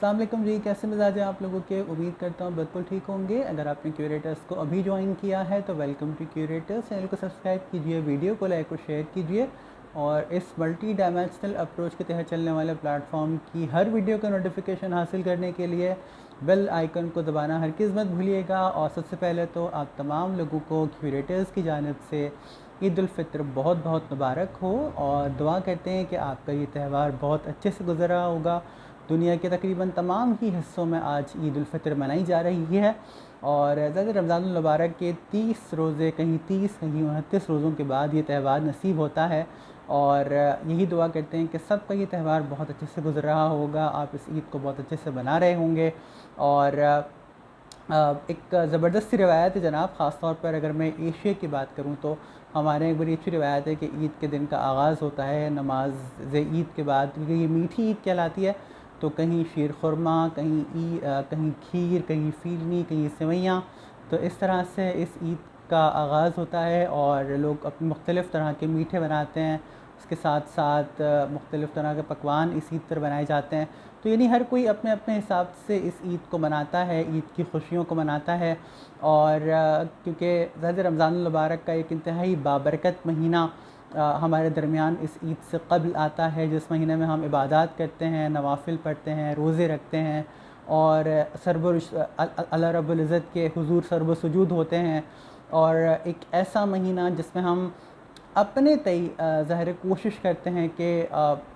अस्सलाम वालेकुम जी, कैसे मिजाज हैं आप लोगों के। उम्मीद करता हूँ बिल्कुल ठीक होंगे। अगर आपने क्यूरेटर्स को अभी ज्वाइन किया है तो वेलकम टू क्यूरेटर्स। चैनल को सब्सक्राइब कीजिए, वीडियो को लाइक और शेयर कीजिए और इस मल्टी डायमेंशनल अप्रोच के तहत चलने वाले प्लेटफॉर्म की हर वीडियो का नोटिफिकेशन हासिल करने के लिए बेल आइकन को दबाना हरगिज़ मत भूलिएगा। और सबसे पहले तो आप तमाम लोगों को क्यूरेटर्स की जानिब से ईद उल फितर बहुत बहुत मुबारक हो और दुआ करते हैं कि आपका ये त्यौहार बहुत अच्छे से गुजरा होगा। दुनिया के तकरीबन तमाम ही हिस्सों में आज ईद उल फितर मनाई जा रही है और ज़्यादा रमज़ान मुबारक के 30 रोज़े, कहीं 30 कहीं 29 रोज़ों के बाद ये त्यौहार नसीब होता है। और यही दुआ करते हैं कि सबका ये त्यौहार बहुत अच्छे से गुजर रहा होगा, आप इस ईद को बहुत अच्छे से मना रहे होंगे। और एक ज़बरदस्त सी रवायत है जनाब, ख़ास तौर पर अगर मैं एशिया की बात करूँ तो हमारे एक बड़ी अच्छी रवायत है कि ईद के दिन का आगाज़ होता है नमाज ईद के बाद, क्योंकि ये मीठी ईद कहलाती है। तो कहीं शीर खुरमा, कहीं खीर, कहीं फीलनी, कहीं सेवइयाँ। तो इस तरह से इस ईद का आगाज़ होता है और लोग अपने मुख्तलिफ़ तरह के मीठे बनाते हैं। उसके साथ साथ मुख्तलिफ़ तरह के पकवान इस ईद पर बनाए जाते हैं। तो यानी हर कोई अपने अपने हिसाब से इस ईद को मनाता है, ईद की खुशियों को मनाता है। और क्योंकि ज़ाहिर रमज़ान मुबारक का एक इंतहाई बाबरकत महीना हमारे दरमियान इस ईद से क़ब्ल आता है, जिस महीने में हम इबादत करते हैं, नवाफ़िल पढ़ते हैं, रोज़े रखते हैं और अल्लाह रब्बुल इज़्ज़त के हुज़ूर सर्व सुजूद होते हैं। और एक ऐसा महीना जिसमें हम अपने तय ज़ाहिर कोशिश करते हैं कि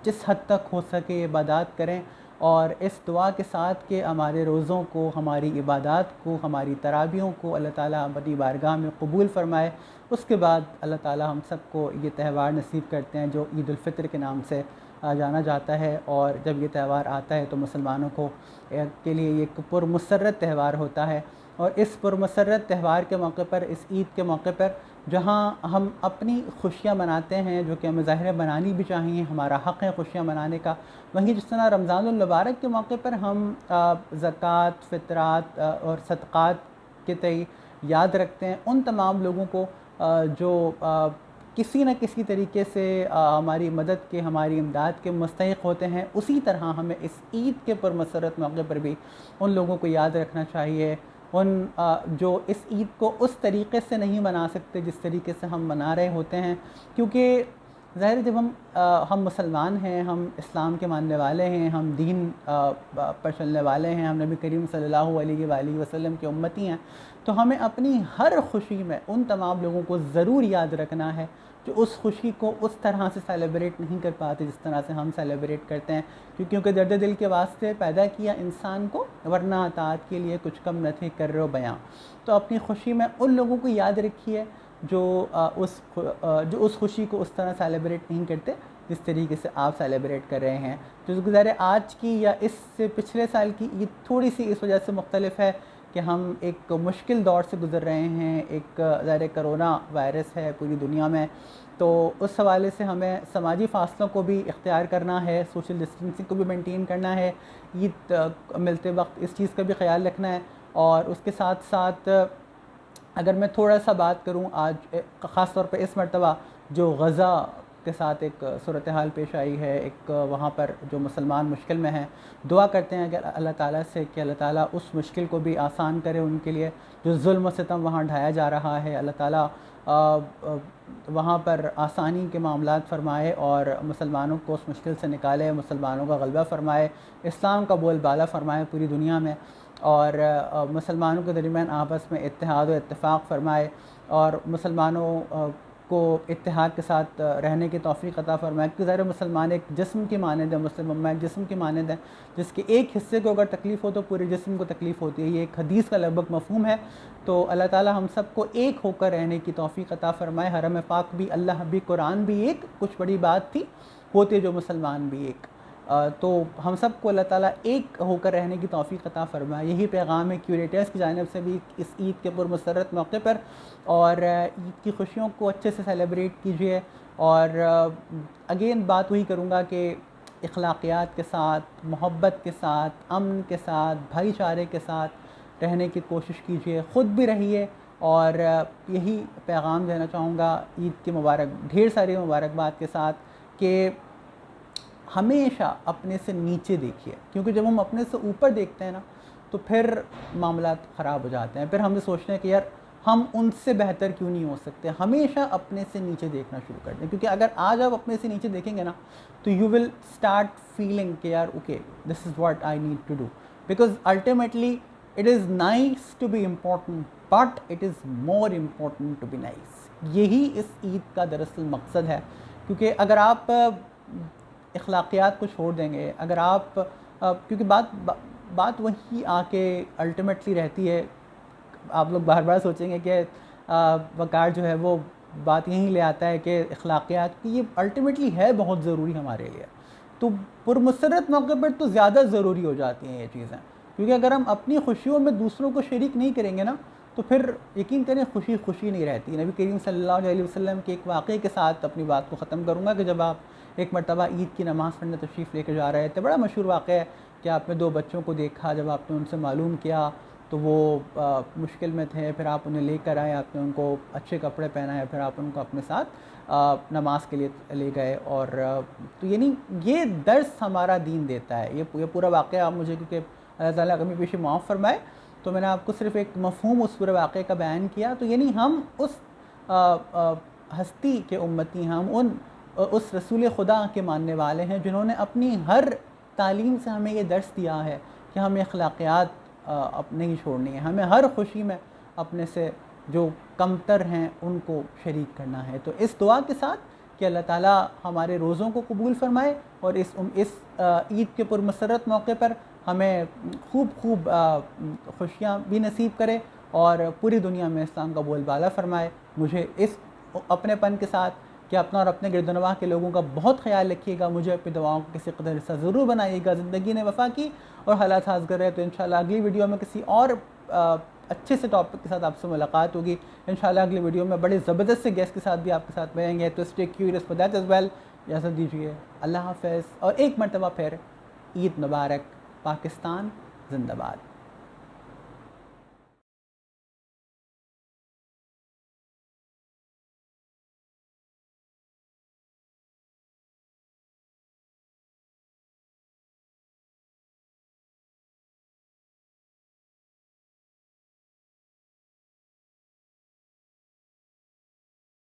जिस हद तक हो सके इबादत करें और इस दुआ के साथ कि हमारे रोज़ों को, हमारी इबादत को, हमारी तराबियों को अल्लाह ताला अपनी बारगाह में कबूल फ़रमाए। उसके बाद अल्लाह ताला हम सबको ये त्यौहार नसीब करते हैं जो ईद उल फितर के नाम से जाना जाता है। और जब ये त्यौहार आता है तो मुसलमानों को के लिए ये एक पुरमसरत त्यौहार होता है। और इस पुरमसरत त्यौहार के मौके पर, इस ईद के मौके पर, जहाँ हम अपनी खुशियाँ मनाते हैं, जो कि हमें ज़ाहिर बनानी भी चाहिए, हमारा हक़ है खुशियाँ मनाने का, वहीं जिस तरह रमज़ानुल मुबारक के मौके पर हम ज़कात, फ़ितरात और सदक़ात के तय याद रखते हैं उन तमाम लोगों को जो किसी न किसी तरीके से हमारी मदद के, हमारी इमदाद के मुस्तहिक़ होते हैं। उसी तरह हमें इस ईद के पुरमसरत मौके पर भी उन लोगों को याद रखना चाहिए, उन जो इस ईद को उस तरीक़े से नहीं मना सकते जिस तरीके से हम मना रहे होते हैं। क्योंकि ज़ाहिर जब हम मुसलमान हैं, हम इस्लाम के मानने वाले हैं, हम दीन पर चलने वाले हैं, हम नबी करीम सल्लल्लाहु अलैहि वसल्लम के उम्मती हैं, तो हमें अपनी हर खुशी में उन तमाम लोगों को ज़रूर याद रखना है जो उस खुशी को उस तरह से सेलिब्रेट नहीं कर पाते जिस तरह से हम सेलिब्रेट करते हैं। क्योंकि दर्द दिल के वास्ते पैदा किया इंसान को, वरना अताअत के लिए कुछ कम न थे कर रो बयां। तो अपनी खुशी में उन लोगों को याद रखिए जो उस खुशी को उस तरह सेलिब्रेट नहीं करते जिस तरीके से आप सेलिब्रेट कर रहे हैं। तो गुज़ारे आज की या इससे पिछले साल की ईद थोड़ी सी इस वजह से मुख्तलिफ है कि हम एक मुश्किल दौर से गुज़र रहे हैं। एक ज़ाहिर करोना वायरस है पूरी दुनिया में, तो उस हवाले से हमें समाजी फ़ासलों को भी इख्तियार करना है, सोशल डिस्टेंसिंग को भी मेंटेन करना है, ईद मिलते वक्त इस चीज़ का भी ख्याल रखना है। और उसके साथ साथ अगर मैं थोड़ा सा बात करूं, आज ख़ास तौर पे इस मरतबा जो गज़ा के साथ एक सूरत हाल पेश आई है, एक वहाँ पर जो मुसलमान मुश्किल में हैं, दुआ करते हैं कि अल्लाह ताला से कि अल्लाह ताला उस मुश्किल को भी आसान करे उनके लिए। जो जुल्म सितम वहाँ ढाया जा रहा है, अल्लाह ताला वहाँ पर आसानी के मामलात फ़रमाए और मुसलमानों को उस मुश्किल से निकाले, मुसलमानों का गलबा फ़रमाए, इस्लाम का बोलबाला फ़रमाए पूरी दुनिया में। और मुसलमानों के दरमियान आपस में इत्तेहाद व इत्तेफाक फ़रमाए और मुसलमानों को इत्तेहाद के साथ रहने की तौफ़ीक़ अता फ़रमाए। कि ज़ाहिर मुसलमान एक जिस्म की मानंद है, मुस्लिम उम्मा एक जिस्म की मानंद है, जिसके एक हिस्से को अगर तकलीफ़ हो तो पूरे जिस्म को तकलीफ़ होती है। ये एक हदीस का लगभग मफ़हूम है। तो अल्लाह ताला हम सब को एक होकर रहने की तौफ़ीक़ अता फ़रमाए। हरम पाक भी, अल्लाह भी, कुरान भी एक कुछ बड़ी बात थी, होते जो मुसलमान भी एक। तो हम सब को अल्लाह ताला एक होकर रहने की तौफ़ीक़ अता फ़रमाए। यही पैगाम है क्यूरेटर्स की जानिब से भी इस ईद के पुरमसरत मौके पर। और ईद की खुशियों को अच्छे से सेलिब्रेट कीजिए। और अगेन बात वही करूँगा कि अखलाक़ियात के साथ, मोहब्बत के साथ, अमन के साथ, भाईचारे के साथ रहने की कोशिश कीजिए, ख़ुद भी रहिए। और यही पैगाम देना चाहूँगा ईद की मुबारक, ढेर सारी मुबारकबाद के साथ, कि ہمیشہ اپنے سے نیچے دیکھیے، کیونکہ جب ہم اپنے سے اوپر دیکھتے ہیں نا تو پھر معاملات خراب ہو جاتے ہیں، پھر ہم یہ سوچتے ہیں کہ یار ہم ان سے بہتر کیوں نہیں ہو سکتے. ہمیشہ اپنے سے نیچے دیکھنا شروع کر دیں، کیونکہ اگر آج آپ اپنے سے نیچے دیکھیں گے نا تو یو ول اسٹارٹ فیلنگ کہ یار okay this is what I need to do, because ultimately it is nice to be important but it is more important to be nice. یہی اس عید کا دراصل مقصد ہے، کیونکہ اگر آپ اخلاقیات کو چھوڑ دیں گے، اگر آپ کیونکہ بات وہی آ کے الٹیمیٹلی رہتی ہے. آپ لوگ بار بار سوچیں گے کہ وقار جو ہے وہ بات یہیں لے آتا ہے کہ اخلاقیات کی یہ الٹیمیٹلی ہے بہت ضروری ہمارے لیے، تو پرمسرت موقع پر تو زیادہ ضروری ہو جاتی ہیں یہ چیزیں، کیونکہ اگر ہم اپنی خوشیوں میں دوسروں کو شریک نہیں کریں گے نا تو پھر یقین کریں خوشی نہیں رہتی. نبی کریم صلی اللہ علیہ وسلم کے ایک واقعے کے ساتھ اپنی بات کو ختم کروں گا کہ جب آپ ایک مرتبہ عید کی نماز پڑھنے تشریف لے کے جا رہے تھے، بڑا مشہور واقعہ ہے کہ آپ نے دو بچوں کو دیکھا، جب آپ نے ان سے معلوم کیا تو وہ مشکل میں تھے، پھر آپ انہیں لے کر آئے، آپ نے ان کو اچھے کپڑے پہنائے، پھر آپ ان کو اپنے ساتھ نماز کے لیے لے گئے. اور تو یعنی یہ درس ہمارا دین دیتا ہے. یہ پورا واقعہ آپ مجھے کیونکہ اللہ تعالیٰ کمی پیشی معاف فرمائے تو میں نے آپ کو صرف ایک مفہوم اس پورے واقعے کا بیان کیا. تو یعنی ہم اس ہستی کے امتی، ہم اس رسول خدا کے ماننے والے ہیں جنہوں نے اپنی ہر تعلیم سے ہمیں یہ درس دیا ہے کہ ہمیں اخلاقیات نہیں چھوڑنی ہے، ہمیں ہر خوشی میں اپنے سے جو کمتر ہیں ان کو شریک کرنا ہے. تو اس دعا کے ساتھ کہ اللہ تعالیٰ ہمارے روزوں کو قبول فرمائے اور اس عید کے پرمسرت موقع پر ہمیں خوب خوشیاں بھی نصیب کرے اور پوری دنیا میں اسلام کا بول بالا فرمائے. مجھے اس اپنے پن کے ساتھ کہ اپنا اور اپنے گرد و نواح کے لوگوں کا بہت خیال رکھیے گا، مجھے اپنی دعاؤں کا کسی قدر حصہ ضرور بنائیے گا. زندگی نے وفا کی اور حالات سازگار ہے تو انشاءاللہ اگلی ویڈیو میں کسی اور اچھے سے ٹاپک کے ساتھ آپ سے ملاقات ہوگی. انشاءاللہ اگلی ویڈیو میں بڑے زبردست سے گیسٹ کے ساتھ بھی آپ کے ساتھ ملیں گے. تو stay curious for that as well. اجازت دیجیے، اللہ حافظ، اور ایک مرتبہ پھر عید مبارک. پاکستان زندہ باد.